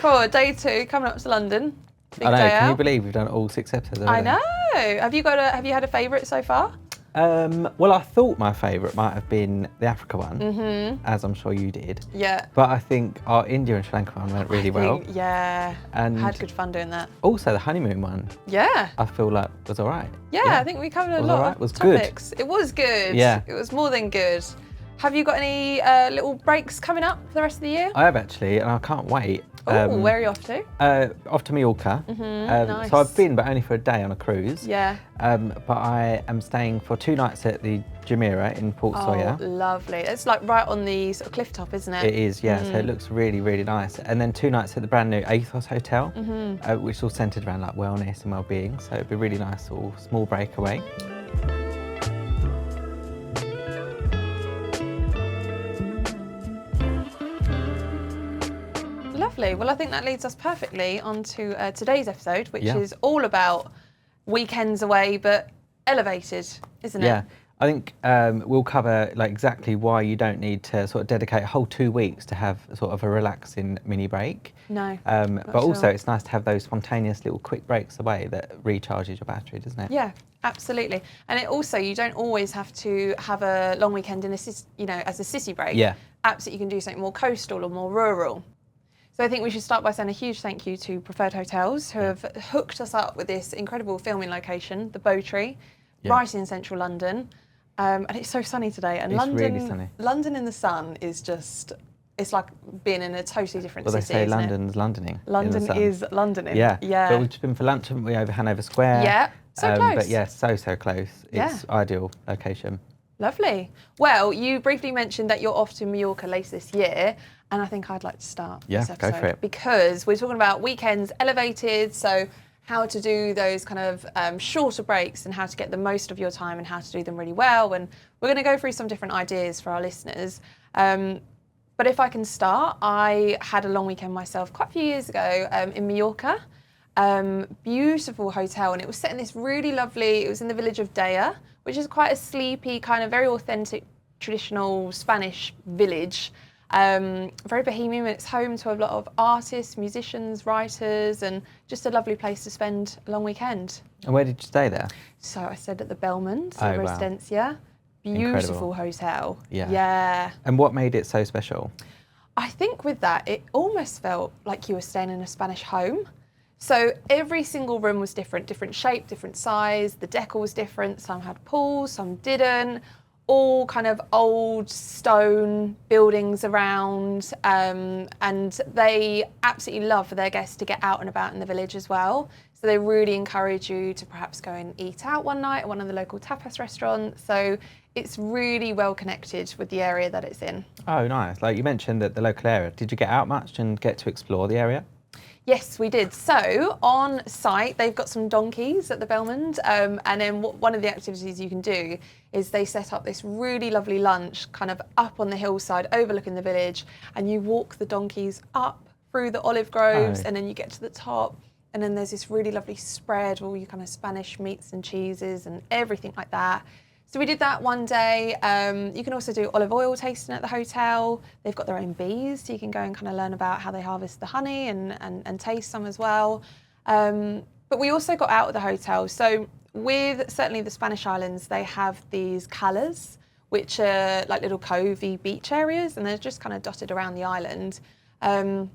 Cool, day 2, coming up to London. Big I know, day can you out. believe we've done all 6 episodes already? I know. Have you had a favourite so far? Well, I thought my favourite might have been the Africa one, as I'm sure you did. Yeah. But I think our India and Sri Lanka one went really well. Yeah. And had good fun doing that. Also, the honeymoon one, Yeah. I feel like was all right. Yeah, I think we covered a Was lot all right, of was good. topics. It was good. Yeah. It was more than good. Have you got any little breaks coming up for the rest of the year? I have actually, and I can't wait. Oh, where are you off to? Off to Mallorca. Nice. So I've been, but only for a day on a cruise. Yeah. But I am staying for 2 nights at the Gemma in Port Sawyer. Oh, lovely. It's like right on the sort of cliff top, isn't it? It is, yeah. So it looks really, really nice. And then 2 nights at the brand new Ethos Hotel, which is all centred around like wellness and well-being. So it'd be a really nice little small breakaway. Lovely. Well, I think that leads us perfectly onto today's episode, which Yeah. is all about weekends away, but elevated, isn't it? Yeah. I think we'll cover like exactly why you don't need to sort of dedicate a whole 2 weeks to have sort of a relaxing mini break. No. But also it's nice to have those spontaneous little quick breaks away that recharges your battery, doesn't it? Yeah, absolutely. And it also, you don't always have to have a long weekend in as a city break. Yeah. Absolutely, you can do something more coastal or more rural. So I think we should start by saying a huge thank you to Preferred Hotels, who have hooked us up with this incredible filming location, the BoTree, right in central London. And it's so sunny today. And It's London, really sunny. London in the sun is just, it's like being in a totally different Well, they city, say isn't London's Londoning. it? London is Londoning. Yeah. Yeah. But we've just been for lunch, haven't we, over Hanover Square? Yeah, so close. But yeah, so close. It's ideal location. Lovely. Well, you briefly mentioned that you're off to Mallorca later this year, and I think I'd like to start this go episode for it. because we're talking about weekends elevated, so how to do those kind of shorter breaks and how to get the most of your time and how to do them really well. And we're going to go through some different ideas for our listeners. But if I can start, I had a long weekend myself quite a few years ago in Mallorca. Beautiful hotel, and it was set in this really lovely, it was in the village of Deià, which is quite a sleepy, kind of very authentic, traditional Spanish village. Very bohemian. It's home to a lot of artists, musicians, writers, and just a lovely place to spend a long weekend. And where did you stay there? So I stayed at the Belmond, Oh, the wow. Residencia. Beautiful Incredible. hotel. Yeah. Yeah. And what made it so special? I think with that, it almost felt like you were staying in a Spanish home. So every single room was different shape, different size, the decor was different, some had pools, some didn't, all kind of old stone buildings around, and they absolutely love for their guests to get out and about in the village as well. So they really encourage you to perhaps go and eat out one night at one of the local tapas restaurants. So it's really well connected with the area that it's in. Oh, nice. Like you mentioned that the local area. Did you get out much and get to explore the area? Yes, we did. So on site, they've got some donkeys at the Belmond, and then one of the activities you can do is they set up this really lovely lunch kind of up on the hillside overlooking the village, and you walk the donkeys up through the olive groves, and then you get to the top, and then there's this really lovely spread with all your kind of Spanish meats and cheeses and everything like that. So we did that one day. You can also do olive oil tasting at the hotel. They've got their own bees, so you can go and kind of learn about how they harvest the honey and taste some as well. But we also got out of the hotel. So with certainly the Spanish islands, they have these calas, which are like little covey beach areas, and they're just kind of dotted around the island. And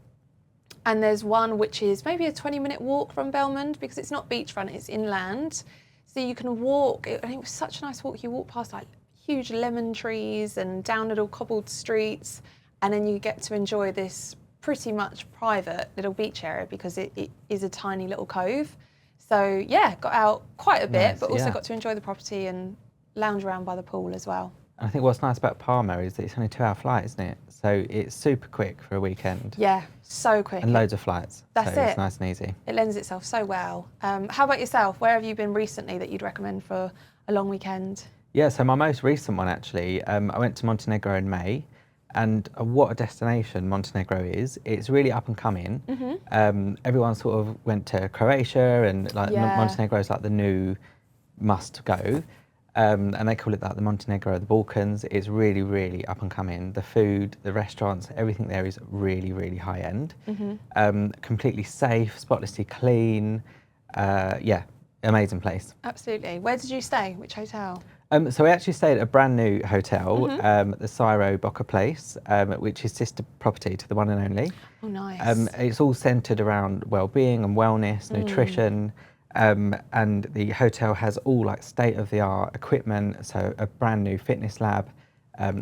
there's one which is maybe a 20-minute walk from Belmond because it's not beachfront, it's inland. So you can walk, and it was such a nice walk. You walk past like huge lemon trees and down little cobbled streets, and then you get to enjoy this pretty much private little beach area because it is a tiny little cove. So yeah, got out quite a bit, Nice, but also yeah. got to enjoy the property and lounge around by the pool as well. And I think what's nice about Palma is that it's only a 2-hour flight, isn't it? So it's super quick for a weekend. Yeah, so quick. And loads of flights. That's so it. It's nice and easy. It lends itself so well. How about yourself? Where have you been recently that you'd recommend for a long weekend? Yeah, so my most recent one actually, I went to Montenegro in May, and what a destination Montenegro is. It's really up and coming. Everyone sort of went to Croatia, and like Montenegro is like the new must go. and they call it like the Montenegro of the Balkans. It's really, really up and coming. The food, the restaurants, everything there is really, really high end. Completely safe, spotlessly clean. Yeah, amazing place. Absolutely. Where did you stay? Which hotel? So we actually stayed at a brand new hotel, the Syro Boca Place, which is sister property to the one and only. Oh, nice. It's all centred around well-being and wellness, nutrition, and the hotel has all like state-of-the-art equipment. So a brand new fitness lab,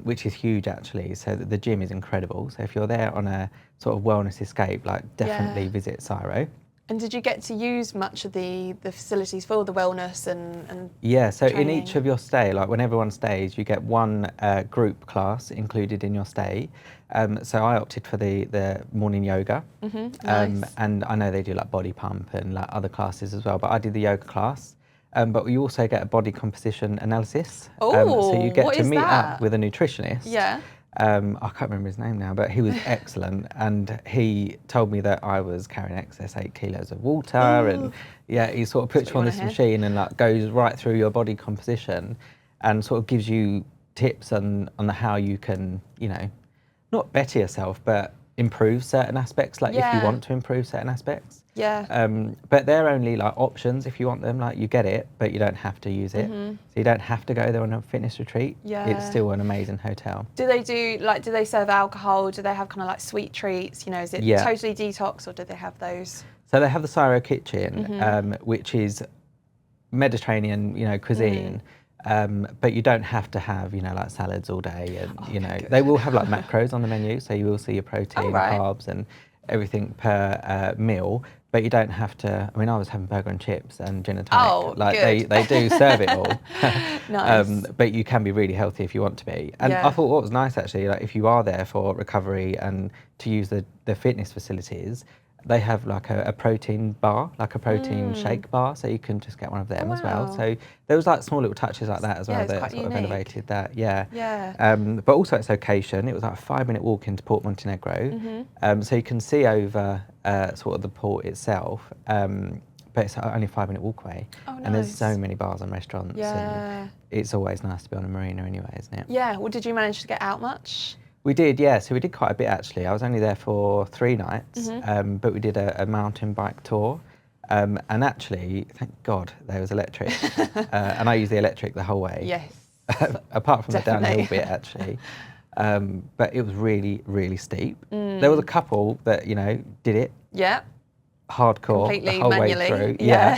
which is huge actually. So the gym is incredible. So if you're there on a sort of wellness escape, like definitely visit Syro. And did you get to use much of the facilities for the wellness and Yeah, so training? in each of your stay, like when everyone stays, you get one group class included in your stay. So I opted for the morning yoga. Nice. And I know they do like body pump and like other classes as well, but I did the yoga class. But you also get a body composition analysis. So you get what to is meet that? up with a nutritionist. Yeah. I can't remember his name now, but he was excellent, and he told me that I was carrying excess 8 kilos of water, and yeah, he sort of puts you on this machine and like goes right through your body composition, and sort of gives you tips on how you can, you know, not better yourself, but improve certain aspects, like if you want to improve certain aspects. Yeah. But they're only like options if you want them, like you get it, but you don't have to use it. So you don't have to go there on a fitness retreat. Yeah. It's still an amazing hotel. Do they serve alcohol? Do they have kind of like sweet treats? You know, is it totally detox or do they have those? So they have the Syro kitchen, which is Mediterranean, you know, cuisine. But you don't have to have, you know, like salads all day, and you know, they will have like macros on the menu, so you will see your protein, carbs, and everything per meal. But you don't have to. I mean, I was having burger and chips and gin and tonic. Like they do serve it all. Nice. But you can be really healthy if you want to be. And I thought what was nice actually, like if you are there for recovery and to use the fitness facilities, they have like a protein bar, like a protein shake bar, so you can just get one of them as well. So there was like small little touches like that as well that sort of elevated that. But also its location, it was like a 5-minute walk into Port Montenegro, so you can see over sort of the port itself, but it's only a 5-minute walk away. And there's so many bars and restaurants, and it's always nice to be on a marina anyway, isn't it? Yeah. Well, did you manage to get out much? We did, yeah. So we did quite a bit actually. I was only there for 3 nights, but we did a mountain bike tour. And actually, thank God, there was electric. And I used the electric the whole way. Yes. Apart from the downhill bit, actually. But it was really, really steep. There was a couple that, you know, did it. Yeah. Hardcore Completely the whole manually. way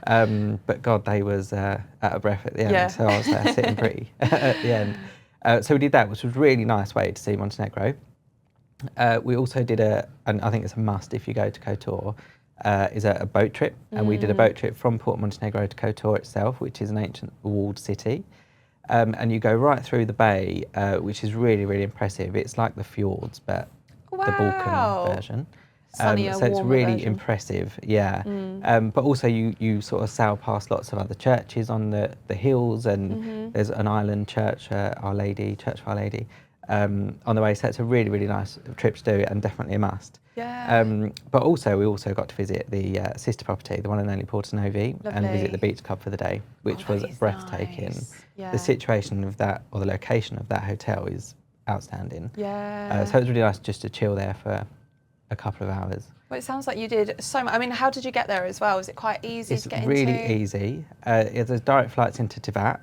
through. But God, they was out of breath at the end. So I was there sitting pretty at the end. So we did that, which was a really nice way to see Montenegro. We also did and I think it's a must if you go to Kotor, is a boat trip. And we did a boat trip from Port Montenegro to Kotor itself, which is an ancient walled city. And you go right through the bay, which is really, really impressive. It's like the fjords, but the Balkan version. Sunnier, so it's really version. Impressive, but also you sort of sail past lots of other churches on the hills, and there's an island church, Church of Our Lady, on the way. So it's a really, really nice trip to do, and definitely a must. But also we also got to visit the sister property, the one and only Porto Novi, and visit the beach club for the day, which was breathtaking. Nice. The situation of that, or the location of that hotel, is outstanding. So it was really nice just to chill there for a couple of hours. Well, it sounds like you did so much. I mean, how did you get there as well? Was it quite easy to get into? It's really easy. There's direct flights into Tivat,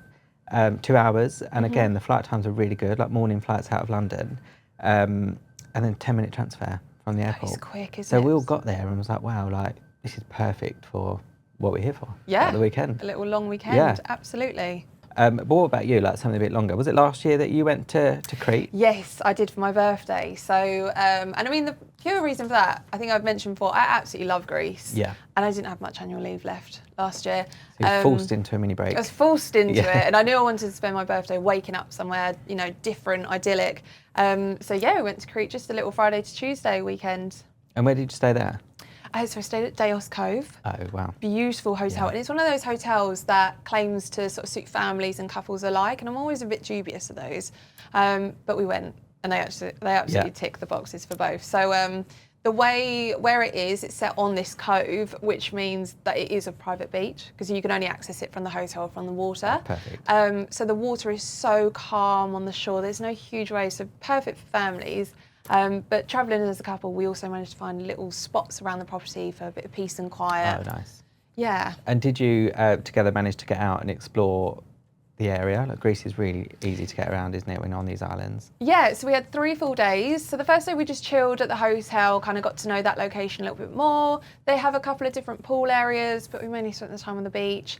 2 hours, and again, the flight times are really good, like morning flights out of London, and then 10-minute transfer from the airport. It's quick, isn't it? So we all got there and was like, wow, like this is perfect for what we're here for. Yeah. The weekend. A little long weekend. Yeah. Absolutely. But what about you, like something a bit longer? Was it last year that you went to Crete? Yes, I did for my birthday. So, and I mean, the pure reason for that, I think I've mentioned before, I absolutely love Greece. Yeah. And I didn't have much annual leave left last year. So you were forced into a mini break. I was forced into it, and I knew I wanted to spend my birthday waking up somewhere, you know, different, idyllic. So yeah, we went to Crete, just a little Friday to Tuesday weekend. And where did you stay there? So I stayed at Deià Cove. Oh, wow. Beautiful hotel. And it's one of those hotels that claims to sort of suit families and couples alike. And I'm always a bit dubious of those. But we went, and they absolutely tick the boxes for both. So where it is, it's set on this cove, which means that it is a private beach because you can only access it from the hotel from the water. Perfect. So the water is so calm on the shore. There's no huge waves, so perfect for families. But travelling as a couple, we also managed to find little spots around the property for a bit of peace and quiet. Oh, nice. Yeah. And did you together manage to get out and explore the area? Like, Greece is really easy to get around, isn't it, when on these islands? Yeah, so we had 3 full days. So the first day we just chilled at the hotel, kind of got to know that location a little bit more. They have a couple of different pool areas, but we mainly spent the time on the beach.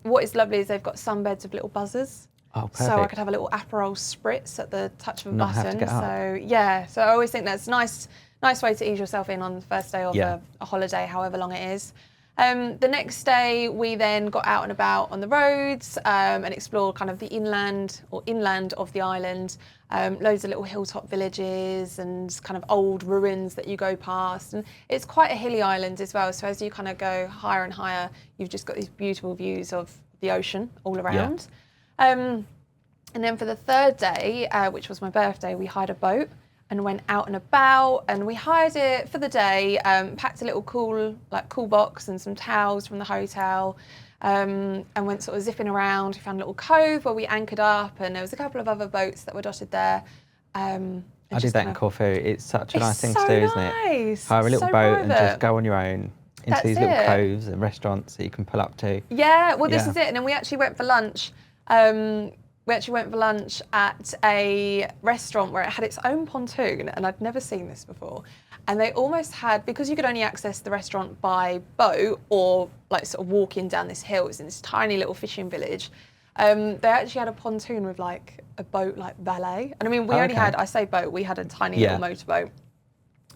What is lovely is they've got sunbeds of little buzzers. Oh, perfect. So I could have a little Aperol spritz at the touch of a Not button. have to get up. So yeah, so I always think that's a nice way to ease yourself in on the first day of a holiday, however long it is. The next day, we then got out and about on the roads and explored kind of the inland of the island. Loads of little hilltop villages and kind of old ruins that you go past. And it's quite a hilly island as well. So as you kind of go higher and higher, you've just got these beautiful views of the ocean all around. And then for the third day, which was my birthday, we hired a boat and went out and about, and we hired it for the day, packed a little cool box and some towels from the hotel, and went sort of zipping around. We found a little cove where we anchored up, and there was a couple of other boats that were dotted there. I did that in Corfu. It's such a nice thing to do, isn't it? Nice. Hire a little So boat private. and just go on your own into these little coves and restaurants that you can pull up to. Yeah, well, this is it. And then we actually went for lunch. At a restaurant where it had its own pontoon, and I'd never seen this before. And they almost had, because you could only access the restaurant by boat or like sort of walking down this hill, it's in this tiny little fishing village. They actually had a pontoon with like a boat like valet. And I mean, we only had, I say boat, we had a tiny little motorboat.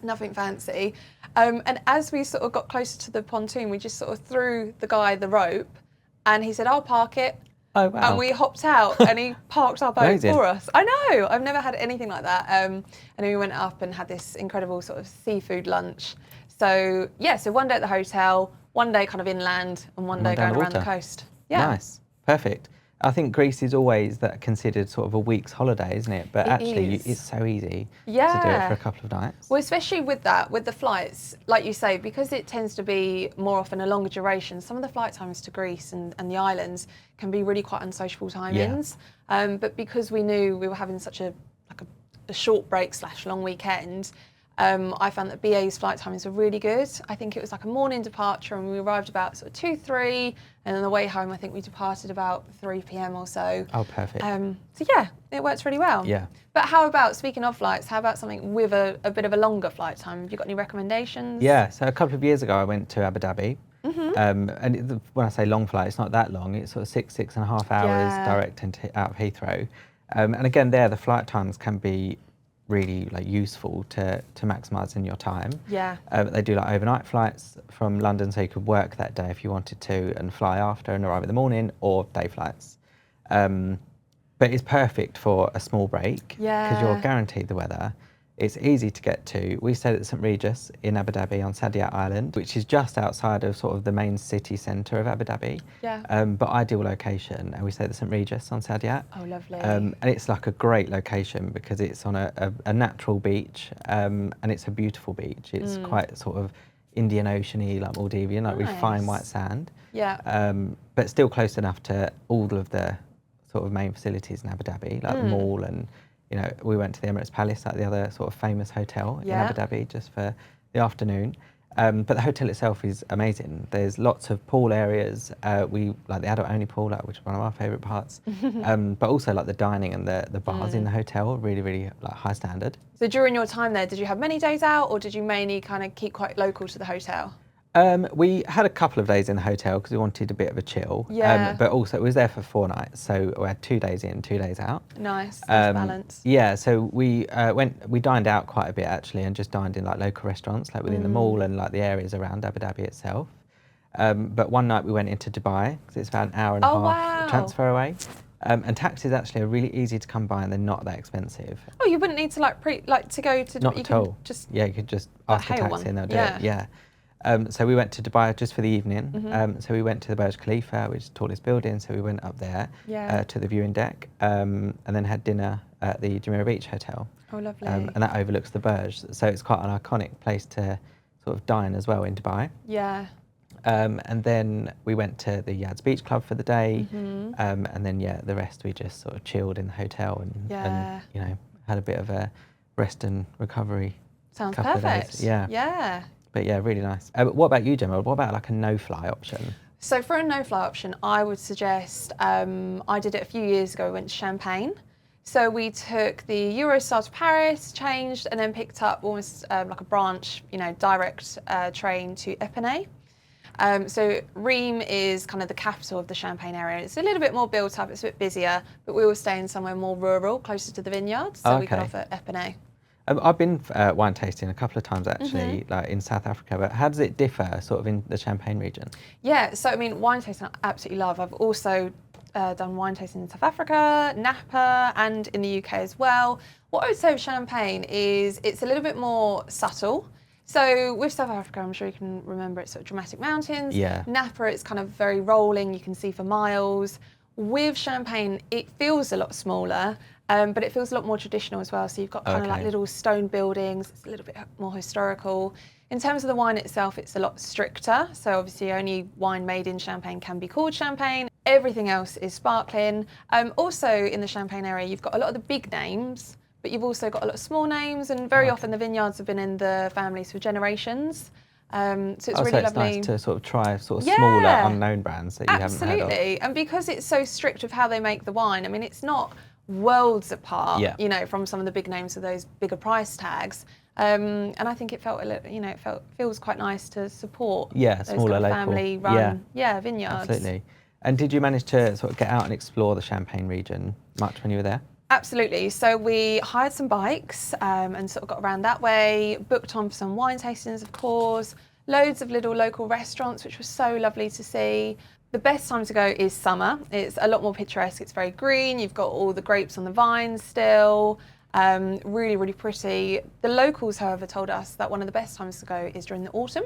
Nothing fancy. And as we sort of got closer to the pontoon, we just sort of threw the guy the rope and he said, I'll park it. Oh, wow. And we hopped out and he parked our boat for us. I know, I've never had anything like that. And then we went up and had this incredible sort of seafood lunch. So yeah, so one day at the hotel, one day kind of inland, and one day going around the coast. Yeah. Nice, perfect. I think Greece is always considered sort of a week's holiday, isn't it? But actually, it's so easy to do it for a couple of nights. Well, especially with the flights, like you say, because it tends to be more often a longer duration, some of the flight times to Greece and the islands can be really quite unsociable timings. But because we knew we were having such a short break / long weekend, I found that BA's flight timings were really good. I think it was like a morning departure and we arrived about sort of 2, 3, and on the way home I think we departed about 3 p.m. or so. Oh, perfect. So yeah, it works really well. Yeah. But how about, speaking of flights, how about something with a bit of a longer flight time? Have you got any recommendations? Yeah, so a couple of years ago I went to Abu Dhabi. And when I say long flight, it's not that long. It's sort of 6.5 hours direct out of Heathrow. And again, there the flight times can be really useful to maximising your time. Yeah. They do overnight flights from London, so you could work that day if you wanted to and fly after and arrive in the morning, or day flights. But it's perfect for a small break because you're guaranteed the weather. It's easy to get to. We stayed at St Regis in Abu Dhabi on Deià Island, which is just outside of sort of the main city centre of Abu Dhabi. Yeah. But ideal location. And we stayed at St Regis on Deià. Oh, lovely. And it's like a great location because it's on a natural beach, and it's a beautiful beach. It's quite sort of Indian Ocean-y, like Maldivian, like with fine white sand. Yeah. But still close enough to all of the sort of main facilities in Abu Dhabi, like the mall, and we went to the Emirates Palace, like the other sort of famous hotel in Abu Dhabi, just for the afternoon. But the hotel itself is amazing. There's lots of pool areas. We like the adult-only pool, which is one of our favourite parts. But also the dining and the bars in the hotel, really, really high standard. So during your time there, did you have many days out, or did you mainly kind of keep quite local to the hotel? We had a couple of days in the hotel because we wanted a bit of a chill. Yeah. But also, it was there for 4 nights, so we had 2 days in, 2 days out. Nice balance. Yeah, so we dined out quite a bit actually, and just dined in local restaurants, within the mall and the areas around Abu Dhabi itself. But one night we went into Dubai because it's about an hour and a half transfer away. And taxis actually are really easy to come by, and they're not that expensive. Oh, you wouldn't need to to go to. Not at all. You could just ask a taxi and they'll do it. Yeah. So we went to Dubai just for the evening. So we went to the Burj Khalifa, which is the tallest building. So we went up there to the viewing deck, and then had dinner at the Jumeirah Beach Hotel. Oh, lovely. And that overlooks the Burj. So it's quite an iconic place to sort of dine as well in Dubai. Yeah. And then we went to the Yad's Beach Club for the day. And then, the rest we just sort of chilled in the hotel and you know, had a bit of a rest and recovery. Sounds couple perfect. Of days. Yeah. Yeah. But yeah, really nice. What about you, Gemma? What about like a no-fly option? So for a no-fly option, I would suggest, I did it a few years ago, we went to Champagne. So we took the Eurostar to Paris, changed, and then picked up almost like a branch, you know, direct train to Epinay. So Reims is kind of the capital of the Champagne area. It's a little bit more built up, it's a bit busier, but we were staying somewhere more rural, closer to the vineyards, so we could offer Epinay. I've been wine tasting a couple of times actually, like in South Africa, but how does it differ sort of in the Champagne region? Yeah, so I mean, wine tasting I absolutely love. I've also done wine tasting in South Africa, Napa, and in the UK as well. What I would say with Champagne is it's a little bit more subtle. So with South Africa, I'm sure you can remember it's sort of dramatic mountains. Yeah. Napa, it's kind of very rolling, you can see for miles. With Champagne, it feels a lot smaller, but it feels a lot more traditional as well. So you've got kind of like little stone buildings, it's a little bit more historical. In terms of the wine itself, it's a lot stricter. So obviously only wine made in Champagne can be called Champagne. Everything else is sparkling. Also in the Champagne area, you've got a lot of the big names, but you've also got a lot of small names, and very often the vineyards have been in the families for generations. So it's really lovely. Nice to sort of try sort of smaller unknown brands that you haven't heard of. Absolutely, and because it's so strict with how they make the wine, I mean, it's not worlds apart, you know, from some of the big names with those bigger price tags. And I think it felt a little, you know, feels quite nice to support those smaller kind of local family-run vineyards. Absolutely. And did you manage to sort of get out and explore the Champagne region much when you were there? Absolutely. So we hired some bikes and sort of got around that way, booked on for some wine tastings, of course, loads of little local restaurants, which was so lovely to see. The best time to go is summer. It's a lot more picturesque. It's very green. You've got all the grapes on the vines still. Really, really pretty. The locals, however, told us that one of the best times to go is during the autumn,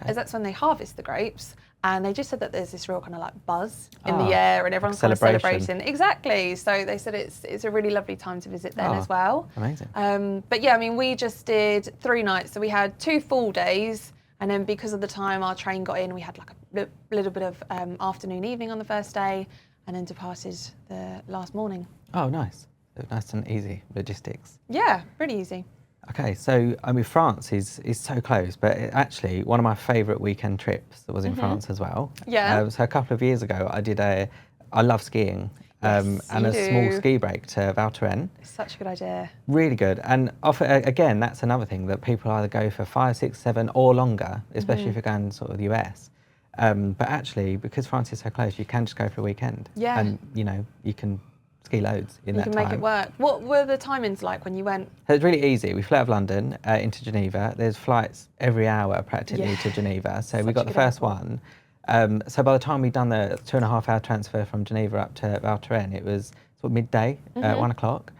as that's when they harvest the grapes. And they just said that there's this real kind of like buzz in the air and everyone's kind of celebrating. Exactly. So they said it's a really lovely time to visit then as well. Amazing. But yeah, I mean, we just did 3 nights. So we had 2 full days. And then because of the time our train got in, we had like a little bit of afternoon, evening on the first day, and then departed the last morning. Oh, nice. Nice and easy logistics. Yeah, pretty easy. Okay, so I mean, France is so close, but actually one of my favourite weekend trips was in France as well. Yeah. So a couple of years ago, I love skiing, and a small ski break to Val Thorens. It's such a good idea. Really good, and again, that's another thing that people either go for 5, 6, 7 or longer, especially if you're going sort of the US. But actually, because France is so close, you can just go for a weekend. Yeah. And you know, you can ski loads in that time. You can make it work. What were the timings like when you went? It's really easy. We flew out of London into Geneva. There's flights every hour practically to Geneva. So we got the first one. So by the time we'd done the 2.5-hour transfer from Geneva up to Val Thorens, it was sort of midday, 1 o'clock.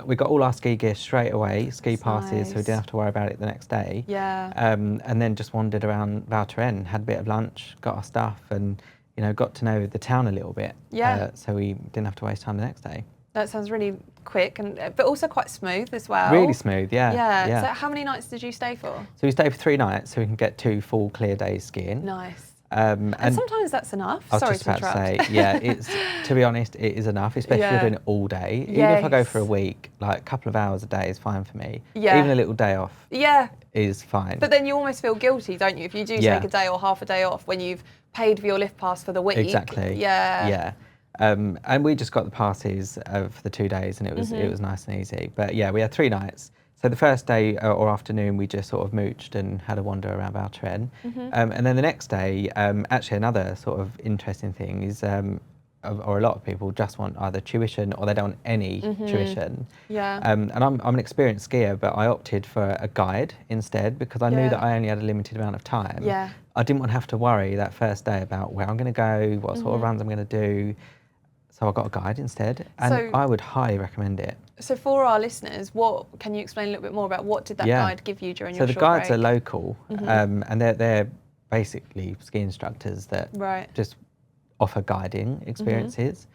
We got all our ski gear straight away, ski passes, so we didn't have to worry about it the next day. Yeah. And then just wandered around Val Thorens, had a bit of lunch, got our stuff, and you know, got to know the town a little bit. Yeah. So we didn't have to waste time the next day. That sounds really quick, but also quite smooth as well. Really smooth, yeah. Yeah. So how many nights did you stay for? So we stayed for 3 nights, so we can get 2 full clear days skiing. Nice. And sometimes that's enough. I was just about to say, yeah, it's, to be honest, it is enough, especially if you're doing it all day. Even if I go for a week, like a couple of hours a day is fine for me. Yeah. Even a little day off is fine. But then you almost feel guilty, don't you, if you do take a day or half a day off when you've paid for your lift pass for the week. Exactly. Yeah. And we just got the passes for the 2 days, and it was nice and easy. But yeah, we had 3 nights. So the first day or afternoon, we just sort of mooched and had a wander around Val Thorens. And then the next day, actually another sort of interesting thing is, or a lot of people just want either tuition or they don't want any tuition. Yeah. And I'm an experienced skier, but I opted for a guide instead because I knew that I only had a limited amount of time. Yeah. I didn't want to have to worry that first day about where I'm going to go, what sort of runs I'm going to do. So I got a guide instead, and I would highly recommend it. So for our listeners, can you explain a little bit more about what did that guide give you during your short break? So the guides are local, and they're basically ski instructors that just offer guiding experiences.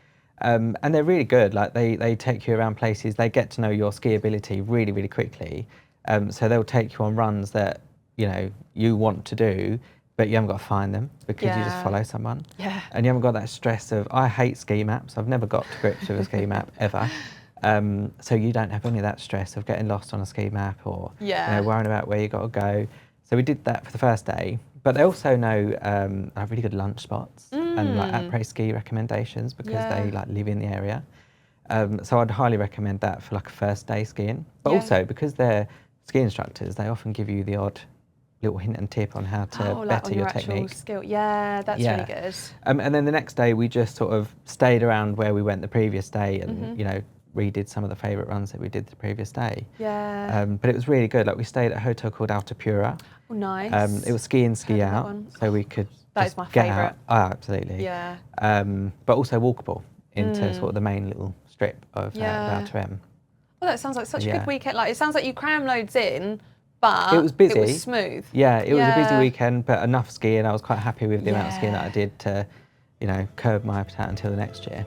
And they're really good. Like they take you around places. They get to know your ski ability really, really quickly. So they'll take you on runs that, you know, you want to do, but you haven't got to find them because you just follow someone. Yeah. And you haven't got that stress of, I hate ski maps. I've never got to grips with a ski map ever. So you don't have any of that stress of getting lost on a ski map or you know, worrying about where you got to go. So we did that for the first day. But they also know have really good lunch spots and like après ski recommendations because they like live in the area. So I'd highly recommend that for like a first day skiing. But also because they're ski instructors, they often give you the odd little hint and tip on how to better your technique. Skill. Yeah, that's really good. And then the next day we just sort of stayed around where we went the previous day and you know, redid some of the favourite runs that we did the previous day. Yeah. But it was really good. Like we stayed at a hotel called Altapura. Oh, nice. It was ski in, ski out, so we could that just is my get favourite. out. Oh, absolutely. Yeah. But also walkable into sort of the main little strip of Balkans. Well, that sounds like such a good weekend. Like it sounds like you cram loads in, but it was busy. It was smooth. Yeah, it was a busy weekend, but enough skiing. I was quite happy with the amount of skiing that I did to, you know, curb my appetite until the next year.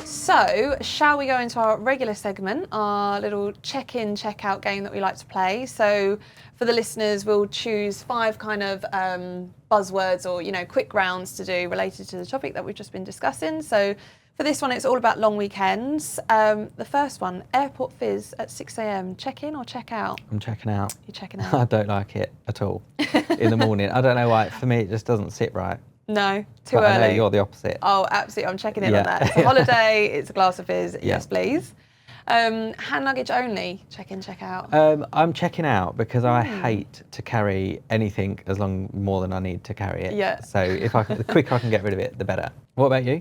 So, shall we go into our regular segment, our little check-in, check-out game that we like to play? So, for the listeners, we'll choose 5 kind of buzzwords or, you know, quick rounds to do related to the topic that we've just been discussing. So, for this one, it's all about long weekends. The first one, airport fizz at 6 a.m. Check in or check out? I'm checking out. You're checking out? I don't like it at all in the morning. I don't know why. For me, it just doesn't sit right. No, too but early. I know you're the opposite. Oh, absolutely. I'm checking in on that. It's a holiday. It's a glass of fizz. Yes, please. Hand luggage only. Check in, check out. I'm checking out because I hate to carry anything as long more than I need to carry it. Yeah. So if the quicker I can get rid of it, the better. What about you?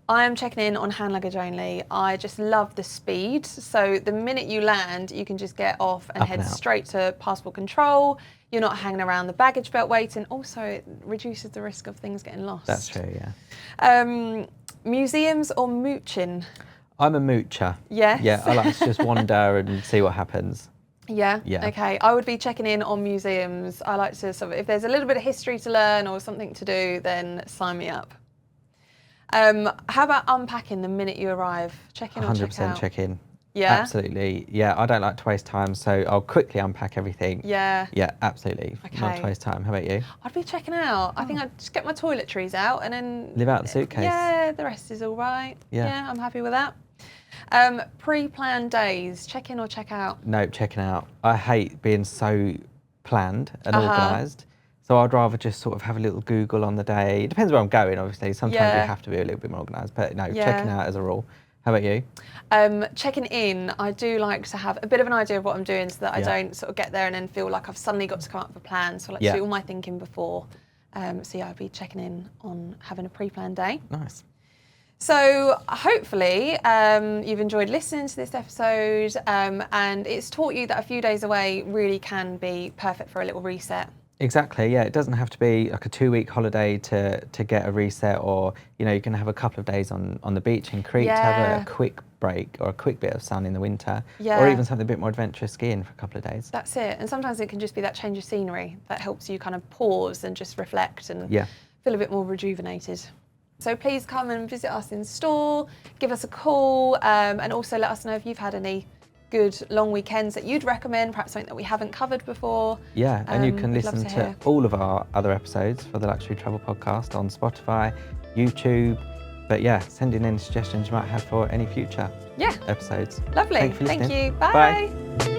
I am checking in on hand luggage only. I just love the speed. So the minute you land, you can just get off and head straight to passport control. You're not hanging around the baggage belt waiting. Also, it reduces the risk of things getting lost. That's true, yeah. Museums or mooching? I'm a moocher. Yes. Yeah, I like to just wander and see what happens. Yeah. Yeah. Okay. I would be checking in on museums. I like to sort of, if there's a little bit of history to learn or something to do, then sign me up. How about unpacking the minute you arrive? Check in or check out? 100% check in. Yeah. Absolutely. Yeah, I don't like to waste time, so I'll quickly unpack everything. Yeah. Yeah, absolutely. Okay. Not to waste time. How about you? I'd be checking out. I think I'd just get my toiletries out and then live out the suitcase. Yeah, the rest is all right. Yeah, I'm happy with that. Pre-planned days, check in or check out? No, checking out. I hate being so planned and organised. So I'd rather just sort of have a little Google on the day. It depends where I'm going, obviously. Sometimes you have to be a little bit more organised, but no, checking out as a rule. How about you? Checking in, I do like to have a bit of an idea of what I'm doing so that I don't sort of get there and then feel like I've suddenly got to come up with a plan. So I like to do all my thinking before. So yeah, I'd be checking in on having a pre-planned day. Nice. So hopefully you've enjoyed listening to this episode and it's taught you that a few days away really can be perfect for a little reset. Exactly, yeah. It doesn't have to be like a 2-week holiday to get a reset, or you know, you can have a couple of days on the beach in Crete to have a quick break or a quick bit of sun in the winter, or even something a bit more adventurous, skiing for a couple of days. That's it. And sometimes it can just be that change of scenery that helps you kind of pause and just reflect and feel a bit more rejuvenated. So please come and visit us in store, give us a call, and also let us know if you've had any good long weekends that you'd recommend, perhaps something that we haven't covered before. Yeah, and you can listen to all of our other episodes for the Luxury Travel Podcast on Spotify, YouTube. But yeah, send in any suggestions you might have for any future episodes. Lovely. Thank you for listening. Thank you. Bye. Bye.